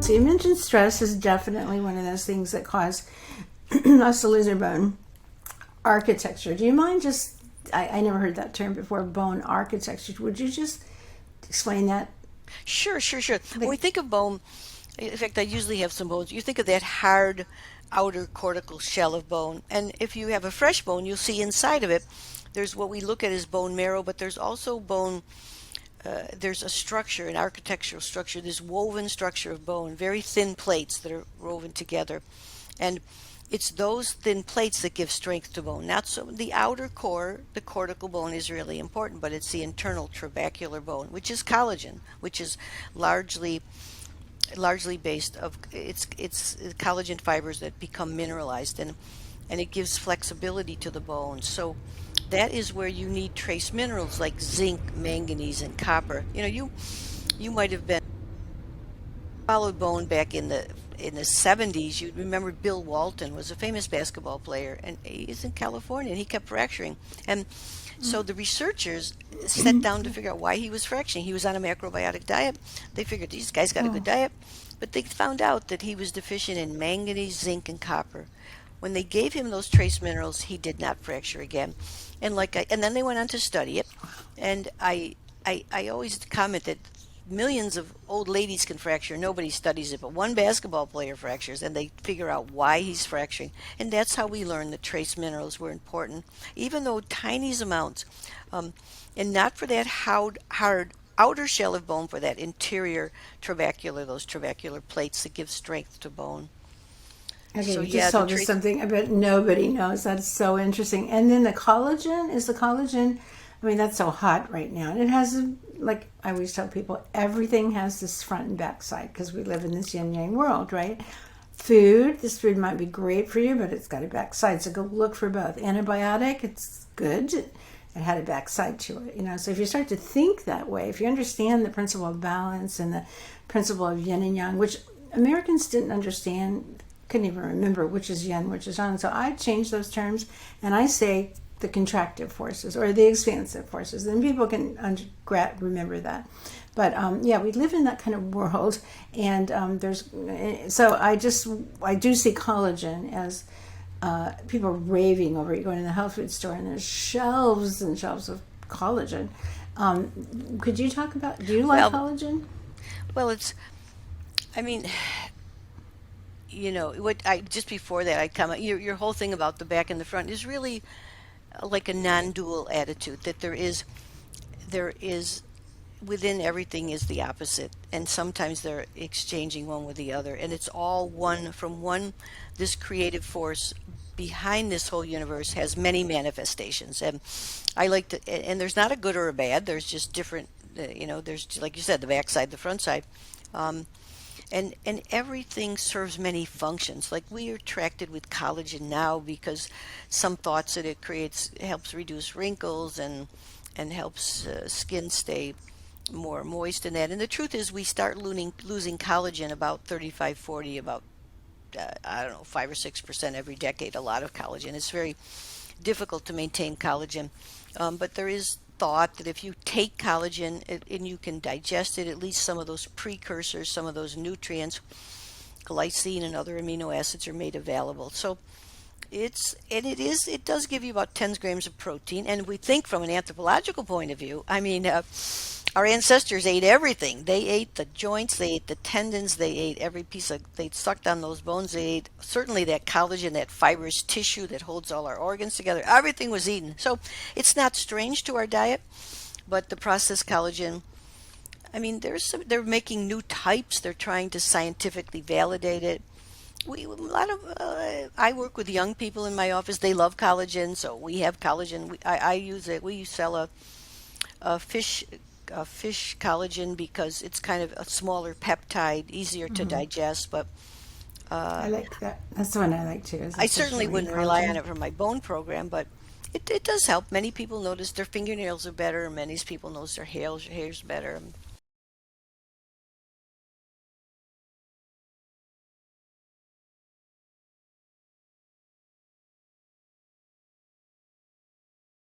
So you mentioned stress is definitely one of those things that cause us to lose our bone architecture. Do you mind just, I never heard that term before, bone architecture. Would you just explain that? Sure, sure, sure. When we Like, think of bone, in fact, I usually have some bones. You think of that hard outer cortical shell of bone. And if you have a fresh bone, you'll see inside of it, there's what we look at as bone marrow, but there's also bone, there's a structure, an architectural structure, this woven structure of bone, very thin plates that are woven together. And it's those thin plates that give strength to bone. Not so the outer core, the cortical bone is really important, but it's the internal trabecular bone, which is collagen, which is largely based of it's collagen fibers that become mineralized and it gives flexibility to the bones. So that is where you need trace minerals like zinc, manganese, and copper. You might have been followed bone back in the 70s. You'd remember Bill Walton was a famous basketball player, and he's in California, and he kept fracturing. And so the researchers sat down to figure out why he was fracturing. He was on a macrobiotic diet. They figured these guys got a good oh, diet, but they found out that he was deficient in manganese, zinc, and copper. When they gave him those trace minerals, he did not fracture again. And then they went on to study it. And I always comment that millions of old ladies can fracture. Nobody studies it, but one basketball player fractures, and they figure out why he's fracturing. And that's how we learned that trace minerals were important, even though tiny amounts, and not for that hard outer shell of bone, for that interior trabecular, those trabecular plates that give strength to bone. okay, So you just yeah, the told us trace. something I bet nobody knows. That's so interesting. And then the collagen, is the collagen, I mean, that's so hot right now. And it has, like I always tell people, everything has this front and back side because we live in this yin yang world, right? This food might be great for you, but it's got a backside. So go look for both. Antibiotic, it's good. It had a backside to it. So if you start to think that way, if you understand the principle of balance and the principle of yin and yang, which Americans didn't understand, couldn't even remember which is yin, which is yang. So I changed those terms and I say the contractive forces or the expansive forces. Then people can remember that. But yeah, we live in that kind of world, and so I do see collagen as people raving over it. Going to the health food store and there's shelves and shelves of collagen. Could you talk about? Do you like Well, collagen? well, it's. I mean, what I just before that I comment. Your whole thing about the back and the front is really like a non-dual attitude. That there is within everything is the opposite, and sometimes they're exchanging one with the other, and it's all one from one. This creative force behind this whole universe has many manifestations, and I like to. And there's not a good or a bad. There's just different. There's like you said, the backside, the front side. Um, and everything serves many functions. Like we are attracted with collagen now because some thoughts that it creates helps reduce wrinkles and helps skin stay more moist and that. And the truth is we start losing collagen about 35, 40, about I don't know, 5 or 6% every decade. A lot of collagen. It's very difficult to maintain collagen. But there is thought that if you take collagen and you can digest it, at least some of those precursors, some of those nutrients, glycine and other amino acids are made available. So it does give you about 10 grams of protein. And we think from an anthropological point of view, I mean, our ancestors ate everything. They ate the joints, they ate the tendons, they ate every piece of, they sucked on those bones, they ate certainly that collagen, that fibrous tissue that holds all our organs together. Everything was eaten. So it's not strange to our diet, but the processed collagen, I mean, they're making new types. They're trying to scientifically validate it. A lot of I work with young people in my office. They love collagen, so we have collagen. I use it. We sell a fish fish collagen because it's kind of a smaller peptide, easier to digest. But uh, I like that. That's the one I like too. Is the I fish certainly marine wouldn't rely on collagen. it for my bone program. But it does help. Many people notice their fingernails are better. Many people notice their hair's better.